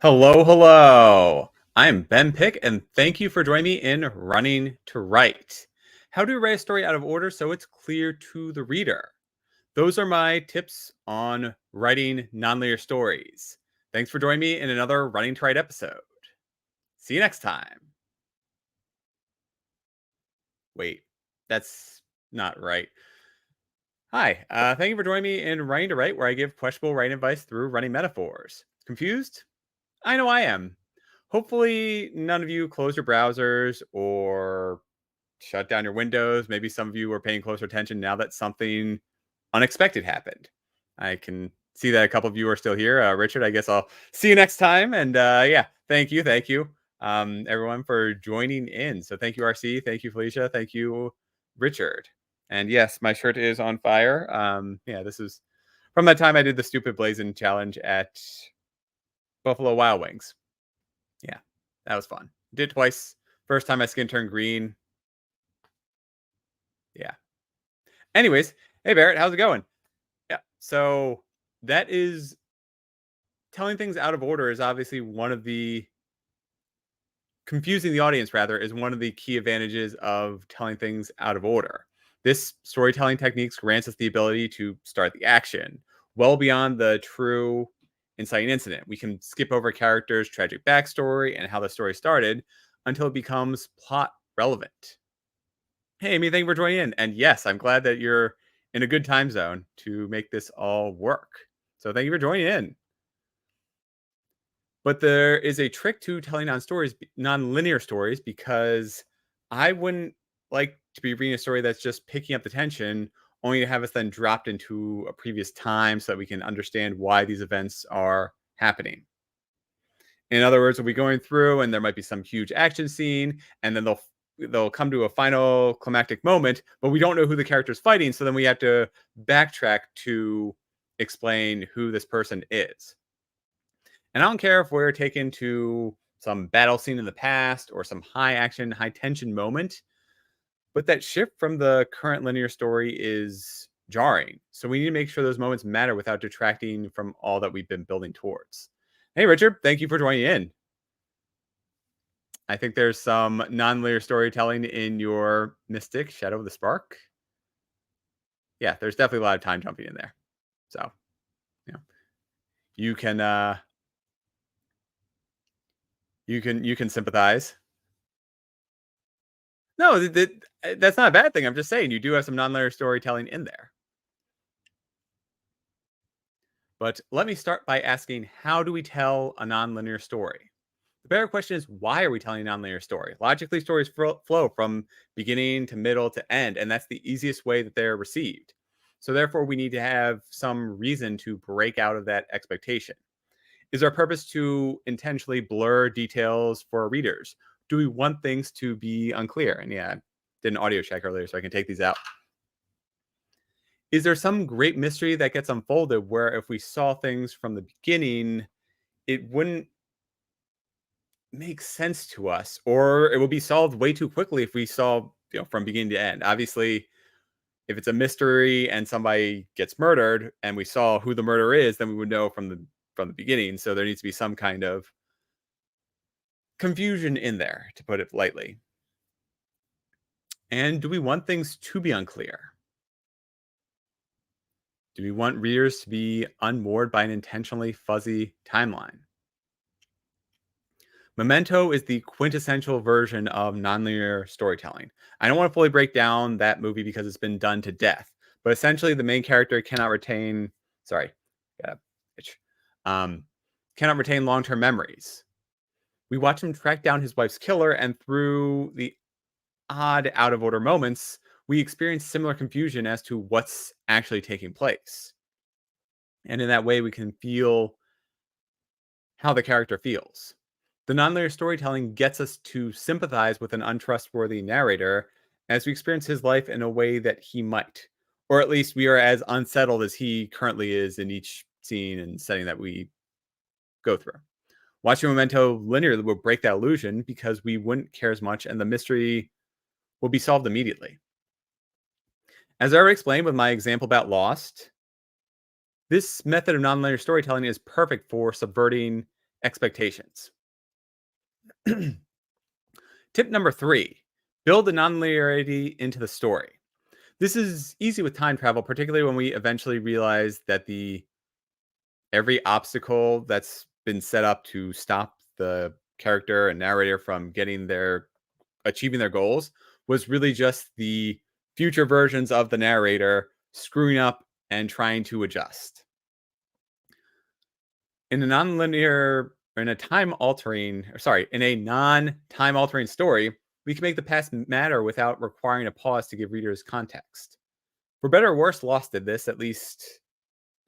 Hello, hello. I'm Ben Pick, and thank you for joining me in Running to Write. How to write a story out of order so it's clear to the reader. Those are my tips on writing nonlinear stories. Thanks for joining me in another Running to Write episode. See you next time. Wait, that's not right. Hi, thank you for joining me in Running to Write, where I give questionable writing advice through running metaphors. Confused? I know I am. Hopefully, none of you closed your browsers or shut down your windows. Maybe some of you are paying closer attention now that something unexpected happened. I can see that a couple of you are still here. Richard, I guess I'll see you next time. And yeah, thank you, everyone, for joining in. So thank you, RC. Thank you, Felicia. Thank you, Richard. And yes, my shirt is on fire. Yeah, this is from that time I did the stupid Blazing challenge at Buffalo Wild Wings. Yeah, that was fun. Did it twice. First time my skin turned green. Yeah. Anyways, hey Barrett, how's it going? Yeah. So that is telling things out of order is obviously one of the confusing the audience rather is one of the key advantages of telling things out of order. This storytelling techniques grants us the ability to start the action well beyond the true inciting incident. We can skip over characters' tragic backstory and how the story started until it becomes plot relevant. Hey, Amy, thank you for joining in. And yes, I'm glad that you're in a good time zone to make this all work. So thank you for joining in. But there is a trick to telling non-linear stories, because I wouldn't like to be reading a story that's just picking up the tension, only to have us then dropped into a previous time so that we can understand why these events are happening. In other words, we'll be going through and there might be some huge action scene, and then they'll come to a final climactic moment, but we don't know who the character's fighting, so then we have to backtrack to explain who this person is. And I don't care if we're taken to some battle scene in the past or some high action, high tension moment, but that shift from the current linear story is jarring. So we need to make sure those moments matter without detracting from all that we've been building towards. Hey, Richard, thank you for joining in. I think there's some non-linear storytelling in your Mystic Shadow of the Spark. Yeah, there's definitely a lot of time jumping in there. So, yeah, you can you can sympathize. No, that's not a bad thing. I'm just saying you do have some non-linear storytelling in there. But let me start by asking, how do we tell a non-linear story? The better question is, why are we telling a non-linear story? Logically, stories flow from beginning to middle to end, and that's the easiest way that they're received. So therefore, we need to have some reason to break out of that expectation. Is our purpose to intentionally blur details for our readers? Do we want things to be unclear? And yeah, I did an audio check earlier, so I can take these out. Is there some great mystery that gets unfolded where if we saw things from the beginning, it wouldn't make sense to us, or it would be solved way too quickly if we saw, from beginning to end? Obviously, if it's a mystery and somebody gets murdered and we saw who the murderer is, then we would know from the beginning. So there needs to be some kind of confusion in there, to put it lightly. And do we want things to be unclear? Do we want readers to be unmoored by an intentionally fuzzy timeline? Memento is the quintessential version of nonlinear storytelling. I don't want to fully break down that movie because it's been done to death, but essentially the main character cannot retain, sorry, got a itch, cannot retain long-term memories. We watch him track down his wife's killer, and through the odd, out of order moments, we experience similar confusion as to what's actually taking place. And in that way, we can feel how the character feels. The nonlinear storytelling gets us to sympathize with an untrustworthy narrator as we experience his life in a way that he might. Or at least we are as unsettled as he currently is in each scene and setting that we go through. Watching Memento linearly will break that illusion because we wouldn't care as much and the mystery will be solved immediately. As I already explained with my example about Lost, this method of nonlinear storytelling is perfect for subverting expectations. Tip number 3, build the nonlinearity into the story. This is easy with time travel, particularly when we eventually realize that the every obstacle that's been set up to stop the character and narrator from getting their achieving their goals was really just the future versions of the narrator screwing up and trying to adjust. In a nonlinear or in a time altering, or sorry, in a non-time altering story, we can make the past matter without requiring a pause to give readers context. For better or worse, Lost did this, at least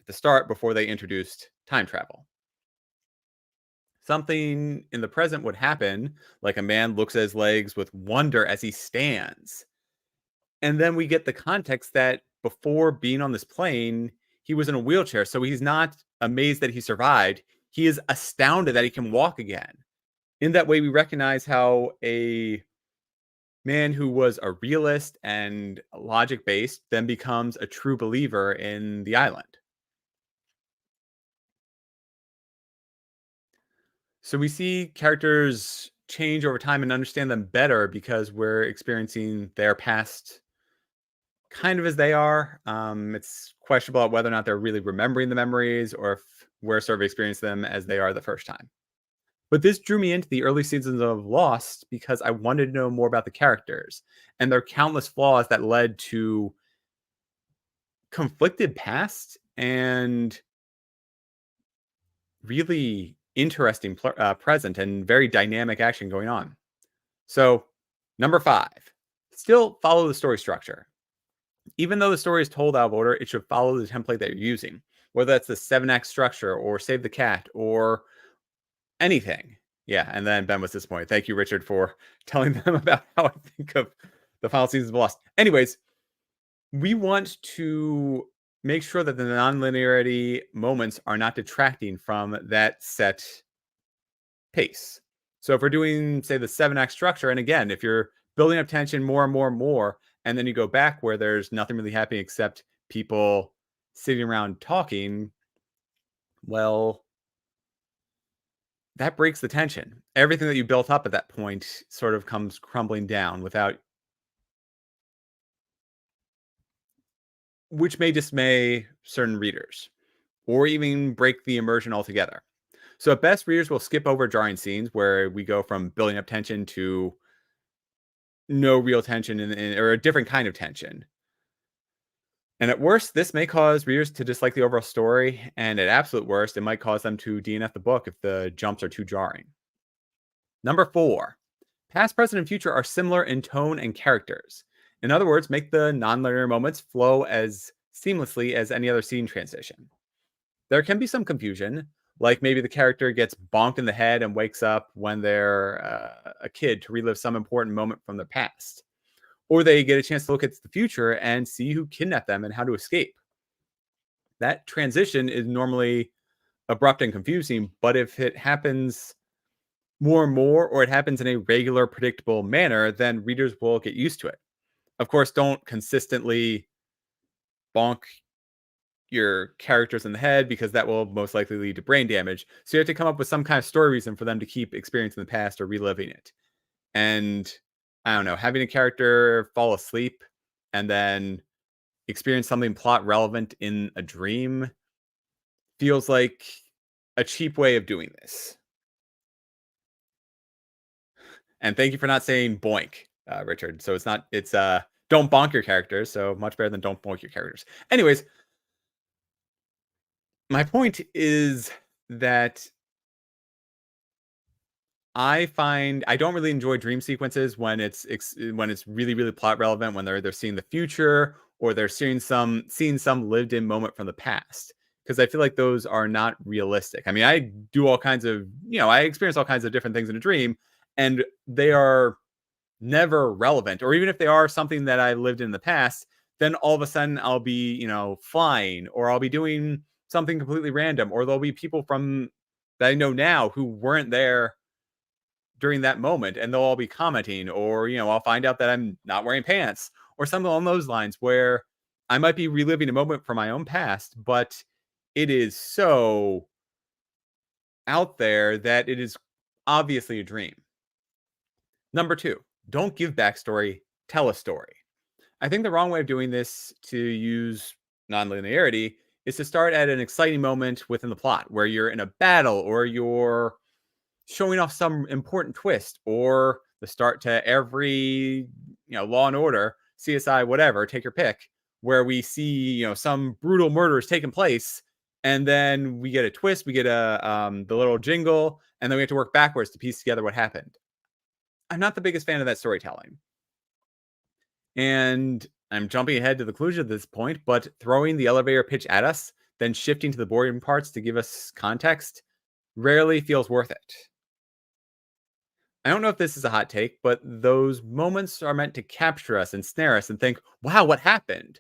at the start before they introduced time travel. Something in the present would happen, like a man looks at his legs with wonder as he stands. And then we get the context that before being on this plane, he was in a wheelchair. So he's not amazed that he survived. He is astounded that he can walk again. In that way, we recognize how a man who was a realist and logic based then becomes a true believer in the island. So we see characters change over time and understand them better because we're experiencing their past kind of as they are. It's questionable whether or not they're really remembering the memories or if we're sort of experiencing them as they are the first time. But this drew me into the early seasons of Lost because I wanted to know more about the characters and their countless flaws that led to conflicted past and really interesting present and very dynamic action going on. So, number 5, still follow the story structure. Even though the story is told out of order, it should follow the template that you're using, whether that's the 7-act structure or Save the Cat or anything. Yeah, and then Ben was disappointed. Thank you, Richard, for telling them about how I think of the final seasons of Lost. Anyways, we want to make sure that the nonlinearity moments are not detracting from that set pace. So if we're doing, say, the 7-act structure, and again, if you're building up tension more and more and more, and then you go back where there's nothing really happening except people sitting around talking, well, that breaks the tension. Everything that you built up at that point sort of comes crumbling down without, which may dismay certain readers or even break the immersion altogether. So at best, readers will skip over jarring scenes where we go from building up tension to no real tension or a different kind of tension. And at worst, this may cause readers to dislike the overall story, and at absolute worst, it might cause them to DNF the book if the jumps are too jarring. Number 4, past, present, and future are similar in tone and characters. In other words, make the nonlinear moments flow as seamlessly as any other scene transition. There can be some confusion, like maybe the character gets bonked in the head and wakes up when they're a kid to relive some important moment from their past. Or they get a chance to look at the future and see who kidnapped them and how to escape. That transition is normally abrupt and confusing, but if it happens more and more, or it happens in a regular, predictable manner, then readers will get used to it. Of course, don't consistently bonk your characters in the head because that will most likely lead to brain damage. So you have to come up with some kind of story reason for them to keep experiencing the past or reliving it. And I don't know, having a character fall asleep and then experience something plot relevant in a dream feels like a cheap way of doing this. And thank you for not saying boink, Richard. So it's don't bonk your characters. So much better than don't boink your characters. Anyways, my point is that I find I don't really enjoy dream sequences when it's really really plot relevant, when they're seeing the future or they're seeing some lived in moment from the past, because I feel like those are not realistic. I mean, I do all kinds of, I experience all kinds of different things in a dream, and they are never relevant. Or even if they are something that I lived in the past, then all of a sudden I'll be, flying, or I'll be doing something completely random, or there'll be people from that I know now who weren't there during that moment, and they'll all be commenting, or I'll find out that I'm not wearing pants or something along those lines, where I might be reliving a moment from my own past, but it is so out there that it is obviously a dream. Number two, don't give backstory, tell a story. I think the wrong way of doing this to use nonlinearity is to start at an exciting moment within the plot where you're in a battle or you're showing off some important twist or the start to every, Law and Order, CSI, whatever, take your pick, where we see, some brutal murder is taking place. And then we get a twist, we get the little jingle, and then we have to work backwards to piece together what happened. I'm not the biggest fan of that storytelling. And I'm jumping ahead to the conclusion at this point, but throwing the elevator pitch at us, then shifting to the boring parts to give us context, rarely feels worth it. I don't know if this is a hot take, but those moments are meant to capture us and snare us and think, wow, what happened?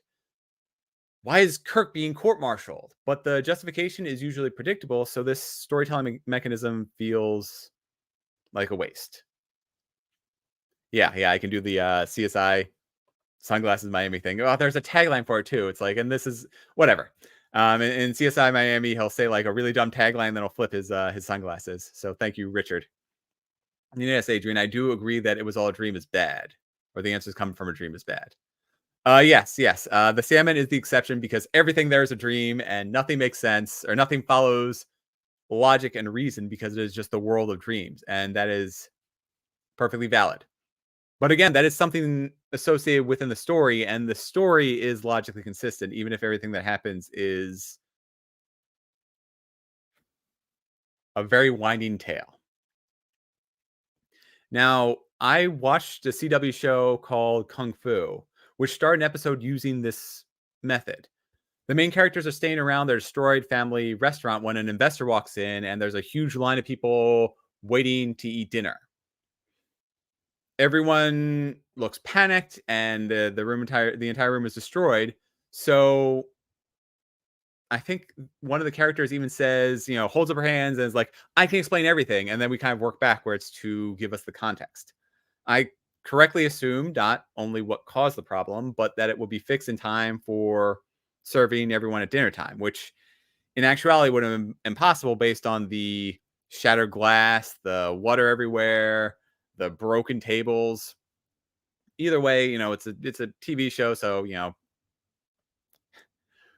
Why is Kirk being court martialed? But the justification is usually predictable, so this storytelling mechanism feels like a waste. Yeah, I can do the CSI Sunglasses Miami thing. Oh, there's a tagline for it too. It's like, and this is whatever. In CSI Miami, he'll say like a really dumb tagline, then he'll flip his sunglasses. So thank you, Richard. Yes, Adrian, I do agree that it was all a dream is bad, or the answers coming from a dream is bad. Yes. The salmon is the exception because everything there is a dream and nothing makes sense or nothing follows logic and reason because it is just the world of dreams. And that is perfectly valid. But again, that is something associated within the story, and the story is logically consistent, even if everything that happens is a very winding tale. Now, I watched a CW show called Kung Fu, which started an episode using this method. The main characters are staying around their destroyed family restaurant when an investor walks in, and there's a huge line of people waiting to eat dinner. Everyone looks panicked, and the entire room is destroyed. So I think one of the characters even says, holds up her hands and is like, I can explain everything. And then we kind of work backwards to give us the context. I correctly assumed not only what caused the problem, but that it would be fixed in time for serving everyone at dinner time, which in actuality would have been impossible based on the shattered glass, the water everywhere, the broken tables. Either way, it's a TV show, so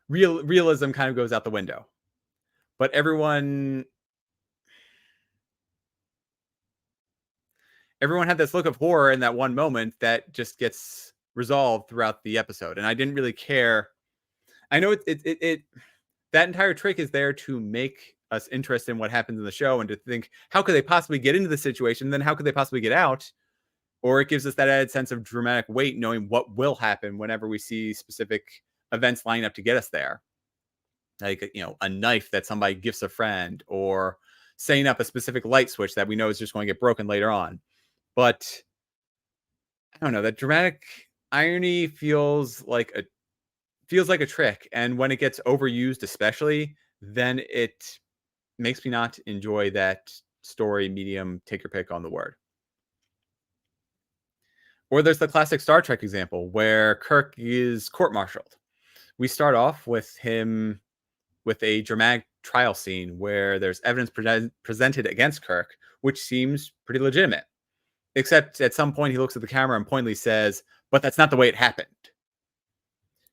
realism kind of goes out the window. But everyone had this look of horror in that one moment that just gets resolved throughout the episode, and I didn't really care. I know it that entire trick is there to make us interested in what happens in the show and to think how could they possibly get into the situation, then how could they possibly get out, or it gives us that added sense of dramatic weight knowing what will happen whenever we see specific events lining up to get us there, like a knife that somebody gifts a friend, or setting up a specific light switch that we know is just going to get broken later on. But I don't know, that dramatic irony feels like a trick, and when it gets overused especially, then it makes me not enjoy that story medium, take your pick on the word. Or there's the classic Star Trek example where Kirk is court-martialed. We start off with him with a dramatic trial scene where there's evidence presented against Kirk, which seems pretty legitimate. Except at some point he looks at the camera and pointedly says, but that's not the way it happened.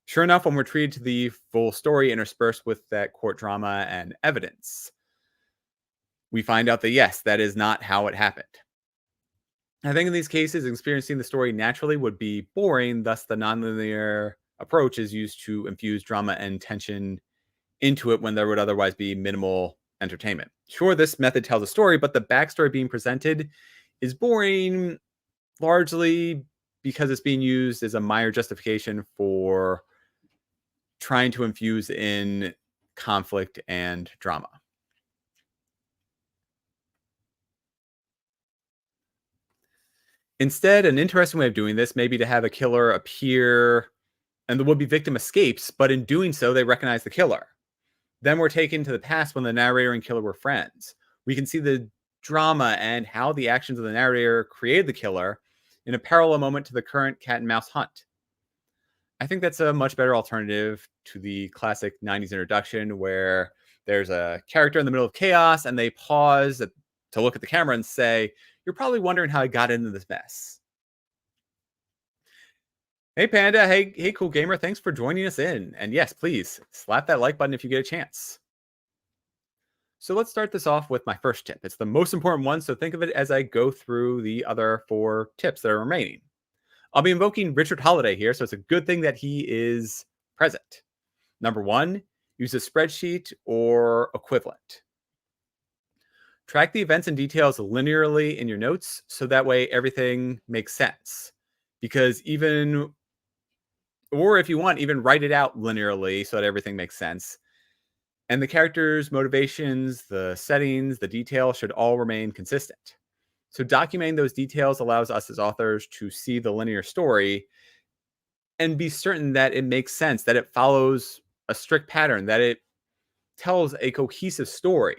Sure enough, when we're treated to the full story interspersed with that court drama and evidence, we find out that yes, that is not how it happened. I think in these cases, experiencing the story naturally would be boring, thus the nonlinear approach is used to infuse drama and tension into it when there would otherwise be minimal entertainment. Sure, this method tells a story, but the backstory being presented is boring largely because it's being used as a minor justification for trying to infuse in conflict and drama. Instead, an interesting way of doing this may be to have a killer appear and the would-be victim escapes, but in doing so, they recognize the killer. Then we're taken to the past when the narrator and killer were friends. We can see the drama and how the actions of the narrator created the killer in a parallel moment to the current cat and mouse hunt. I think that's a much better alternative to the classic 90s introduction where There's a character in the middle of chaos and they pause to look at the camera and say, "You're probably wondering how I got into this mess." Hey Panda, hey cool gamer, thanks for joining us in. And yes, please slap that like button if you get a chance. So let's start this off with my first tip. It's the most important one, so think of it as I go through the other 4 tips that are remaining. I'll be invoking Richard Holiday here, so it's a good thing that he is present. Number 1, use a spreadsheet or equivalent. Track the events and details linearly in your notes so that way everything makes sense. Because even, or if you want, even write it out linearly so that everything makes sense. And the characters, motivations, the settings, the detail should all remain consistent. So documenting those details allows us as authors to see the linear story and be certain that it makes sense, that it follows a strict pattern, that it tells a cohesive story.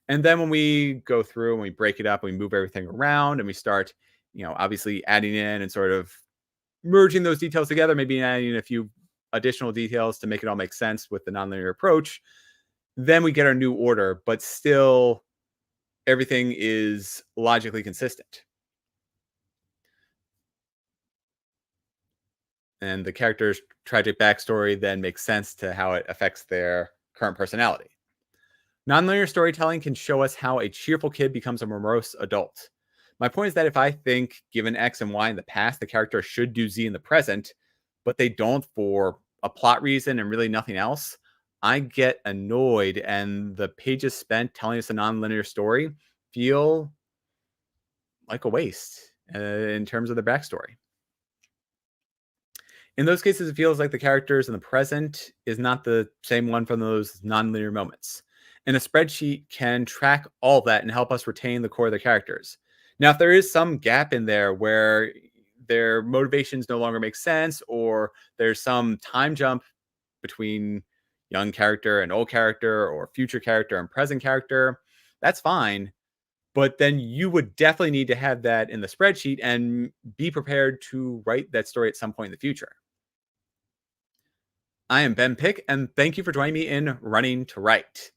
And then when we go through and we break it up, we move everything around and we start, obviously adding in and sort of merging those details together, maybe adding a few additional details to make it all make sense with the nonlinear approach, then we get our new order, but still everything is logically consistent. And the character's tragic backstory then makes sense to how it affects their current personality. Nonlinear storytelling can show us how a cheerful kid becomes a morose adult. My point is that if I think, given X and Y in the past, the character should do Z in the present, but they don't for a plot reason and really nothing else, I get annoyed, and the pages spent telling us a nonlinear story feel like a waste in terms of the backstory. In those cases, it feels like the characters in the present is not the same one from those nonlinear moments. And a spreadsheet can track all that and help us retain the core of the characters. Now, if there is some gap in there where their motivations no longer make sense, or there's some time jump between young character and old character, or future character and present character, that's fine. But then you would definitely need to have that in the spreadsheet and be prepared to write that story at some point in the future. I am Ben Pick, and thank you for joining me in Running to Write.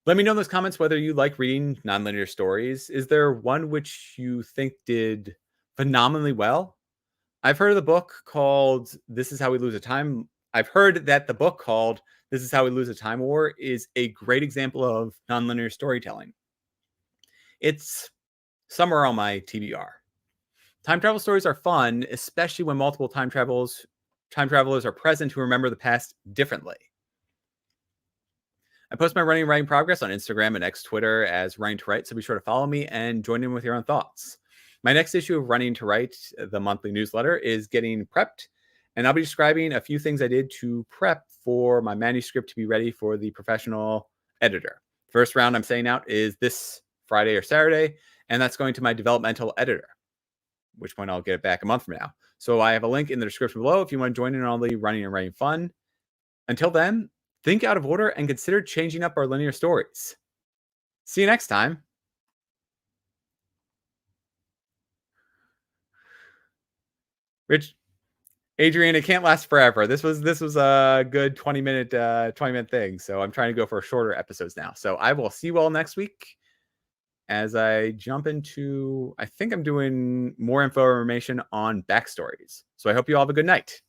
Let me know in those comments whether you like reading nonlinear stories. Is there one which you think did phenomenally well? I've heard of the book called This Is How We Lose a Time. I've heard that the book called This Is How We Lose a Time War is a great example of nonlinear storytelling. It's somewhere on my TBR. Time travel stories are fun, especially when multiple time travelers are present who remember the past differently. I post my running and writing progress on Instagram and X Twitter as Running to Write, so be sure to follow me and join in with your own thoughts. My next issue of Running to Write, the monthly newsletter, is getting prepped, and I'll be describing a few things I did to prep for my manuscript to be ready for the professional editor. First round I'm saying out is this Friday or Saturday, and that's going to my developmental editor, which point I'll get it back a month from now. So I have a link in the description below if you want to join in on all the running and writing fun. Until then, think out of order and consider changing up our linear stories. See you next time. Rich, Adrian, it can't last forever. This was a good 20-minute thing. So I'm trying to go for shorter episodes now. So I will see you all next week as I jump into, I think I'm doing more information on backstories. So I hope you all have a good night.